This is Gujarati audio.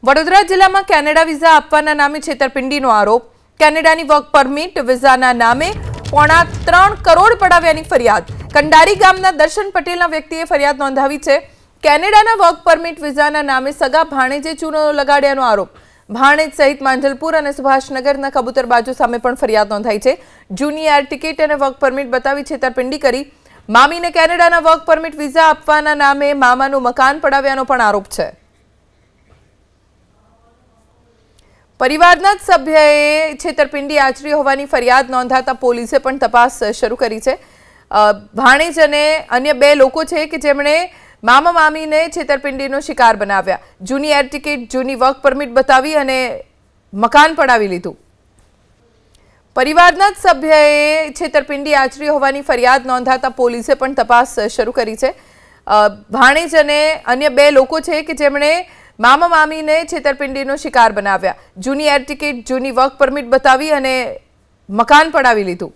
વડોદરા જિલ્લામાં કેનેડા વિઝા આપવાના નામે છેતરપિંડીનો આરોપ। કેનેડાની વર્ક પરમિટ વિઝાના નામે 3.5 કરોડ પડાવ્યાની ફરિયાદ। કંડારી ગામના દર્શન પટેલના વ્યક્તિએ ફરિયાદ નોંધાવી છે। કેનેડાના વર્ક પરમિટ વિઝાના નામે સગા ભાણેજે ચૂનો લગાડ્યાનો આરોપ। ભાણેજ સહિત માંજલપુર અને સુભાષનગરના કબૂતરબાજો સામે પણ ફરિયાદ નોંધાઈ છે। જૂની એર ટિકિટ અને વર્ક પરમિટ બતાવી છેતરપિંડી કરી મામીને કેનેડાના વર્ક પરમિટ વિઝા આપવાના નામે મામાનું મકાન પડાવ્યાનો પણ આરોપ છે। પરિવારના જ સભ્યએ છેતરપિંડી આચરી હોવાની ફરિયાદ નોંધાતા પોલીસે પણ તપાસ શરૂ કરી છે। ભાણેજ અને અન્ય 2 લોકો છે કે જેમણે મામા મામીને છેતરપિંડીનો શિકાર બનાવ્યા। જૂની એર ટિકિટ, જૂની વર્ક પરમિટ બતાવી અને મકાન પડાવી લીધું। પરિવારના જ સભ્યએ છેતરપિંડી આચરી હોવાની ફરિયાદ નોંધાતા પોલીસે પણ તપાસ શરૂ કરી છે। ભાણેજ અને અન્ય 2 લોકો છે કે જેમણે મામા મામીને છેતરપિંડીનો શિકાર બનાવ્યા। જૂની એર ટિકિટ, જૂની વર્ક પરમિટ બતાવી અને મકાન પડાવી લીધું।